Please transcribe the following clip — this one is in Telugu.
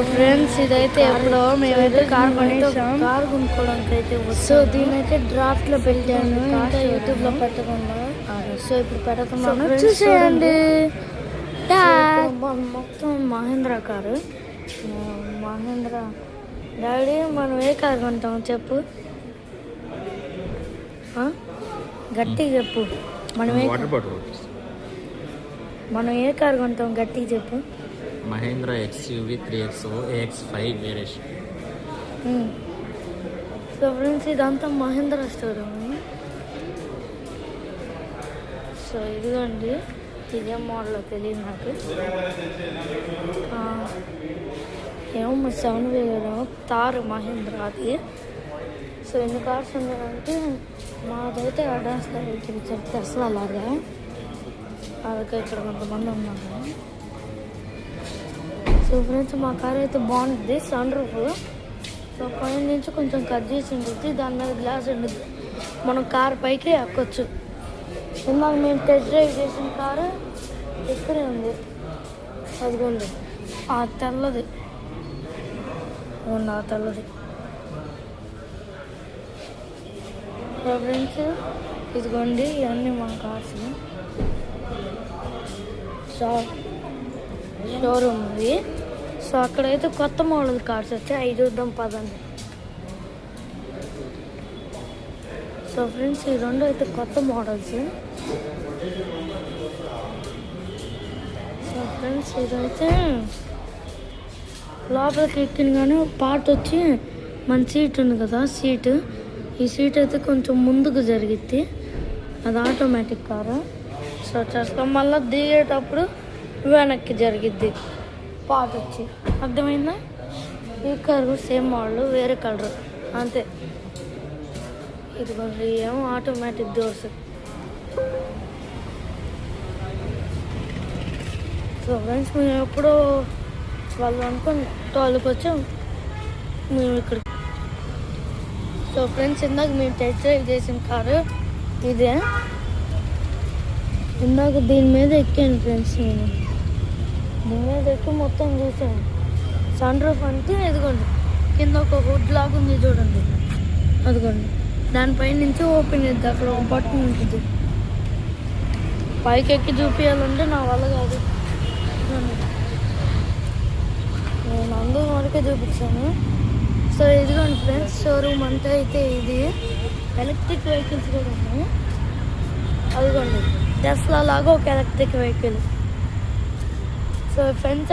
ఫ్రెండ్స్ ఇదైతే ఎప్పుడో మేమైతే కార్ కొనుక్కోవడానికి అయితే సో దీని అయితే డ్రాఫ్ట్ లో పెట్టాను, ఇంకా యూట్యూబ్ లో పెట్టకుండా. సో ఇప్పుడు పెడుతున్నాను, చూసేయండి. మొత్తం మహేంద్ర కారు. మహేంద్ర డాడీ మనం ఏ కారు కొంటాం చెప్పు, గట్టిగా చెప్పు. మనం ఏ కారు కొంటాం గట్టిగా చెప్పు. Mahindra XUV 3XO AX5 variation. So friends ఇదంతా మహేంద్ర స్టోర్. సో ఇదిగోండి, ఇదే మోడల్ తెలియదు నాకు. ఏమో 7 వేలు తారు మహేంద్ర అది. సో ఎన్ని కార్స్ ఉన్నాయంటే మాదైతే అడ్వాన్స్లో చూపించారు టెస్లా అలాగా. అలాగే ఇక్కడ కొంతమంది ఉన్నారు. సో ఫ్రెండ్స్ మా కార్ అయితే బాగుంటుంది, సన్ రూఫ్. సో పైన నుంచి కొంచెం కట్ చేసి ఉంటుంది, దాని మీద గ్లాస్ ఉంటుంది, మనం కార్ పైకి ఎక్కొచ్చు. ఇందాక మేము టెస్ట్ డ్రైవ్ చేసిన కారు ఇక్కడే ఉంది, అదిగోండి ఆ తెల్లది ఆ తెల్లది. ఫ్రెండ్స్ ఇదిగోండి ఇవన్నీ మా కార్స్. షోరూమ్ ఉంది. సో అక్కడైతే కొత్త మోడల్ కార్స్ వచ్చాయి, అవి చూద్దాం పదండి. సో ఫ్రెండ్స్ ఈ రెండు అయితే కొత్త మోడల్స్. సో ఫ్రెండ్స్ ఇదైతే లోపలికి ఎక్కిన కానీ పార్ట్ వచ్చి మన సీట్ ఉంది కదా, ఈ సీట్ అయితే కొంచెం ముందుకు జరిగిద్ది, అది ఆటోమేటిక్ కారు. సో చేస్తాం మళ్ళీ దిగేటప్పుడు వెనక్కి జరిగిద్ది పార్ట్ వచ్చి, అర్థమైందా? ఈ కారు కూడా సేమ్ మోడల్, వేరే కలర్ అంతే. ఇదిగోండి ఏమో ఆటోమేటిక్ డోర్స్. సో ఫ్రెండ్స్ మేము ఎప్పుడో వాళ్ళు అనుకుని 12కి వచ్చాం మేము ఇక్కడ. సో ఫ్రెండ్స్ ఇందాక మేము టెస్ట్ డ్రైవ్ చేసిన కారు ఇదే. ఇందాక దీని మీద ఎక్కాను ఫ్రెండ్స్, నేను దీని మీద ఎక్కి మొత్తం చూసాను. సన్ రూఫ్ అంటే ఇదిగోండి కింద ఒక వుడ్ లాగా ఉంది చూడండి, అదిగోండి దానిపై నుంచి ఓపెన్ చేద్ది, అక్కడ ఒక బటన్ ఉంటుంది. పైకి ఎక్కి చూపించాలంటే నా వల్ల కాదు, నేను అందరూ వరకే చూపించాను. సో ఇదిగోండి ఫ్రెండ్స్ షోరూమ్ అంతా అయితే ఇది. ఎలక్ట్రిక్ వెహికల్స్ కూడా ఉన్నాయి, అదిగోండి టెస్లా లాగా ఒక ఎలక్ట్రిక్ వెహికల్. So friends